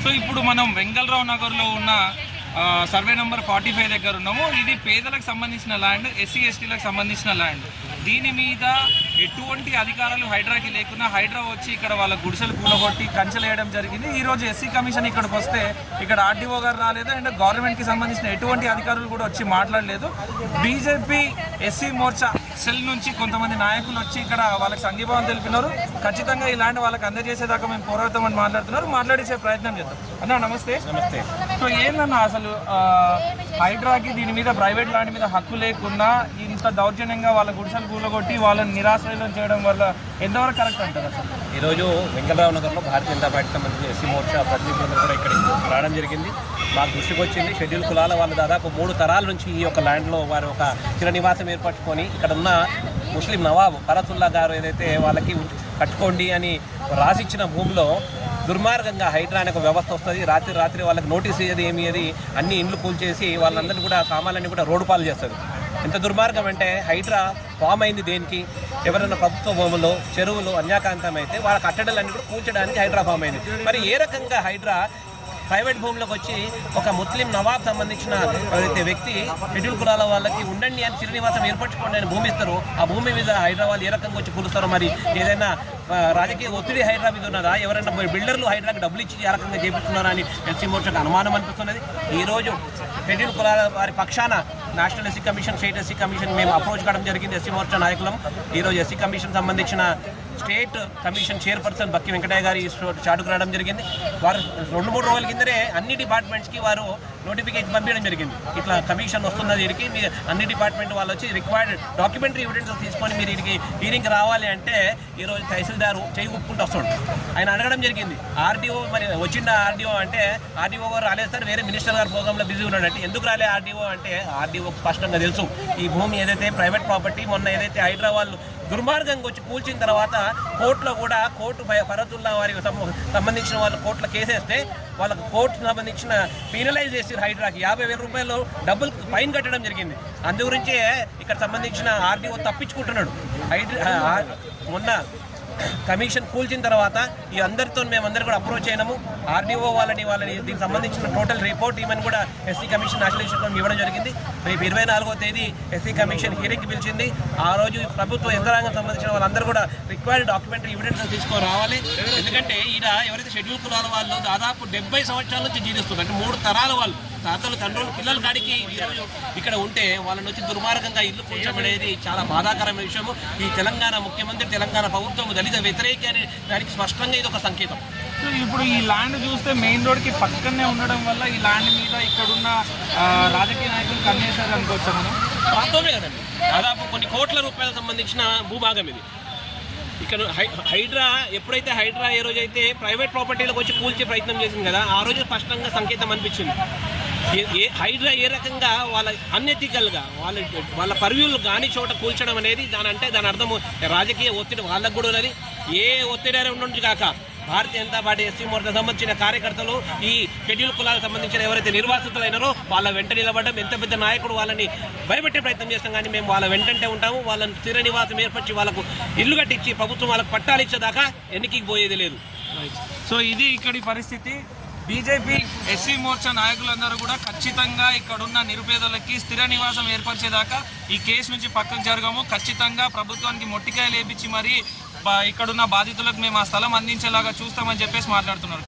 So ఇప్పుడు మనం వెంగళరావు నగర్లో ఉన్న సర్వే నెంబర్ 45 దగ్గర ఉన్నాము. ఇది పేదలకు సంబంధించిన ల్యాండ్, ఎస్సీ ఎస్టీలకు సంబంధించిన ల్యాండ్. దీని మీద ఎటువంటి అధికారాలు హైడ్రాకి లేకుండా హైడ్రా వచ్చి ఇక్కడ వాళ్ళ గుడిసెలు కూలగొట్టి కంచెలు వేయడం జరిగింది. ఈరోజు ఎస్సీ కమిషన్ ఇక్కడికి వస్తే ఇక్కడ ఆర్డీఓ గారు రాలేదు అండ్ గవర్నమెంట్కి సంబంధించిన ఎటువంటి అధికారులు కూడా వచ్చి మాట్లాడలేదు. బీజేపీ ఎస్సీ మోర్చా సెల్ నుంచి కొంతమంది నాయకులు వచ్చి ఇక్కడ వాళ్ళకి సంఘీభావం తెలిపినారు. ఖచ్చితంగా ఈ ల్యాండ్ వాళ్ళకి అందజేసేదాకా మేము పోరాడతామని మాట్లాడించే ప్రయత్నం చేద్దాం. అన్న నమస్తే. నమస్తే. సో ఏందన్నా అసలు హైడ్రాకి దీని మీద ప్రైవేట్ ల్యాండ్ మీద హక్కు లేకుండా ఇంత దౌర్జన్యంగా వాళ్ళ గుడిసెలు కూలగొట్టి వాళ్ళని నిరాశ్రయం చేయడం వల్ల ఎంతవరకు కరెక్ట్ అంటారు? అసలు ఈరోజు వెంకటరావు నగర్లో భారతీయ జనతా పార్టీ సంబంధించిన ఎస్సీ మోర్చా ప్రతినిధులు కూడా ఇక్కడికి రావడం జరిగింది. మాకు దృష్టికి వచ్చింది షెడ్యూల్ కులాల వాళ్ళు దాదాపు 3 తరాల నుంచి ఈ యొక్క ల్యాండ్లో వారు ఒక చిర నివాసం ఏర్పరచుకొని ఇక్కడ ఉన్న ముస్లిం నవాబు ఫరతుల్లా గారు ఏదైతే వాళ్ళకి కట్టుకోండి అని రాసిచ్చిన భూమిలో దుర్మార్గంగా హైడ్రా అనే ఒక వ్యవస్థ వస్తుంది. రాత్రి వాళ్ళకి నోటీస్ ఇయ్యది ఏమి అది అన్ని ఇండ్లు కూల్చేసి వాళ్ళందరినీ కూడా సామాన్లన్నీ కూడా రోడ్డు పాలు చేస్తుంది. ఎంత దుర్మార్గం అంటే హైడ్రా ఫామ్ అయింది దేనికి? ఎవరైనా ప్రభుత్వ భూములు చెరువులు అన్యాకాంతం అయితే వాళ్ళ కట్టడాలన్నీ కూడా కూల్చడానికి హైడ్రా ఫామ్ అయింది. మరి ఏ రకంగా హైడ్రా ప్రైవేట్ భూములకు వచ్చి ఒక ముస్లిం నవాబ్ సంబంధించిన ఎవరైతే వ్యక్తి షెడ్యూల్ కులాల వాళ్ళకి ఉండండి అని చిరునివాసం ఏర్పరచుకోండి అని భూమి ఇస్తారో ఆ భూమి మీద హైదరాబాద్ ఏ రకంగా వచ్చి కూలుస్తారో, మరి ఏదైనా రాజకీయ ఒత్తిడి హైడ్రా మీద ఉన్నదా, ఎవరైనా బిల్డర్లు హైడ్రాకి డబ్బులు ఇచ్చి ఏ రకంగా చేపిస్తున్నారా అని ఎస్సీ మోర్చాకు అనుమానం అనిపిస్తున్నది. ఈరోజు షెడ్యూల్ కులాల వారి పక్షాన national SC commission, state SC commission మేము అప్రోచ్ కావడం జరిగింది. ఎస్సీ మోర్చా నాయకులం ఈరోజు ఎస్సీ కమిషన్ సంబంధించిన స్టేట్ కమిషన్ చైర్పర్సన్ బక్కి వెంకటయ్య గారి చాటుకు రావడం జరిగింది. వారు 2-3 రోజుల కిందనే అన్ని డిపార్ట్మెంట్స్కి వారు నోటిఫికేషన్ పంపించడం జరిగింది. ఇట్లా కమిషన్ వస్తున్నది వీరికి, మీరు అన్ని డిపార్ట్మెంట్ వాళ్ళు వచ్చి రిక్వైర్డ్ డాక్యుమెంటరీ ఎవిడెన్స్ తీసుకొని మీరు వీరికి హీరింగ్కి రావాలి అంటే ఈరోజు తహసీల్దారు చేయి ఒప్పుకుంటూ వస్తుండు. ఆయన అడగడం జరిగింది ఆర్డీఓ, మరి వచ్చిండ ఆర్డీఓ అంటే ఆర్డీఓ గారు రాలేదు సార్, వేరే మినిస్టర్ గారు ప్రోగ్రాంలో బిజీ ఉన్నాడంటే ఎందుకు రాలే ఆర్డీఓ అంటే ఆర్డీఓ స్పష్టంగా తెలుసు ఈ భూమి ఏదైతే ప్రైవేట్ ప్రాపర్టీ మొన్న ఏదైతే హైడ్రా వాళ్ళు దుర్మార్గంగా వచ్చి కూల్చిన తర్వాత కోర్టులో కూడా ఫరతుల్లా వారికి సంబంధించిన వాళ్ళు కోర్టులో కేసేస్తే వాళ్ళకు కోర్టు సంబంధించిన పీనలైజ్ చేసి హైడ్రాకి 50,000 రూపాయలు డబ్బులు ఫైన్ కట్టడం జరిగింది. అందు గురించే ఇక్కడ సంబంధించిన ఆర్డీఓ తప్పించుకుంటున్నాడు. మొన్న కమిషన్ కూల్చిన తర్వాత ఈ అందరితో మేమందరూ కూడా అప్రోచ్ అయినాము. ఆర్డీఓ వాళ్ళని దీనికి సంబంధించిన టోటల్ రిపోర్ట్ ఇవన్నీ కూడా ఎస్సీ కమిషన్ నేషనల్ ఇవ్వడం జరిగింది. రేపు 24వ తేదీ ఎస్సీ కమిషన్ హియరింగ్కి పిలిచింది. ఆ రోజు ప్రభుత్వ యంత్రాంగం సంబంధించిన వాళ్ళందరూ కూడా రిక్వైర్డ్ డాక్యుమెంటరీ ఎవిడెన్స్ తీసుకురావాలి. ఎందుకంటే ఈడ ఎవరైతే షెడ్యూల్ కులాల వాళ్ళు దాదాపు 70 సంవత్సరాల నుంచి జీవిస్తున్నారు, అంటే 3 తరాల వాళ్ళు తాతలు తండ్రులు పిల్లల కాడికి ఈరోజు ఇక్కడ ఉంటే వాళ్ళని వచ్చి దుర్మార్గంగా ఇల్లు కూర్చోడం అనేది చాలా బాధాకరమైన విషయము. ఈ తెలంగాణ ముఖ్యమంత్రి, తెలంగాణ ప్రభుత్వం దళిత వ్యతిరేక అని దానికి స్పష్టంగా ఇది ఒక సంకేతం. సో ఇప్పుడు ఈ ల్యాండ్ చూస్తే మెయిన్ రోడ్కి పక్కనే ఉండడం వల్ల ఈ ల్యాండ్ మీద ఇక్కడున్న రాజకీయ నాయకులు కన్నేశారు అనుకోవచ్చు మనం. వాస్తవమే కదండి, దాదాపు కొన్ని కోట్ల రూపాయలకు సంబంధించిన భూభాగం ఇది. ఇక్కడ హైడ్రా ఎప్పుడైతే హైడ్రా ఏ రోజైతే ప్రైవేట్ ప్రాపర్టీలకు వచ్చి కూల్చే ప్రయత్నం చేసింది కదా, ఆ రోజు స్పష్టంగా సంకేతం అనిపించింది. హైడ్రా ఏ రకంగా వాళ్ళ అన్ఎథికల్గా వాళ్ళ పర్వ్యూలు కాని చోట కూల్చడం అనేది దాని అర్థము రాజకీయ ఒత్తిడి వాళ్ళకు కూడా ఉన్నది. ఏ ఒత్తిడి ఉండొచ్చు కాక భారతీయ జనతా పార్టీ ఎస్సీ మోర్చా సంబంధించిన కార్యకర్తలు ఈ షెడ్యూల్ కులాలకు సంబంధించిన ఎవరైతే నిర్వాసితులైనారో వాళ్ళ వెంట నిలబడడం, ఎంత పెద్ద నాయకుడు వాళ్ళని భయపెట్టే ప్రయత్నం చేస్తాం కానీ మేము వాళ్ళ వెంటంటే ఉంటాము. వాళ్ళని స్థిర నివాసం ఏర్పరిచి వాళ్ళకు ఇల్లు కట్టించి ప్రభుత్వం వాళ్ళకు పట్టాలు ఇచ్చేదాకా ఎన్నికకి పోయేది లేదు. సో ఇది ఇక్కడి పరిస్థితి. బీజేపీ ఎస్సీ మోర్చా నాయకులందరూ కూడా ఖచ్చితంగా ఇక్కడున్న నిరుపేదలకి స్థిర నివాసం ఏర్పరిచేదాకా ఈ కేసు నుంచి పక్కకు జరగము. ఖచ్చితంగా ప్రభుత్వానికి మొట్టికాయలు వేపించి మరి ఇక్కడున్న బాధితులకు మేము ఆ స్థలం అందించేలాగా చూస్తామని చెప్పేసి మాట్లాడుతున్నారు.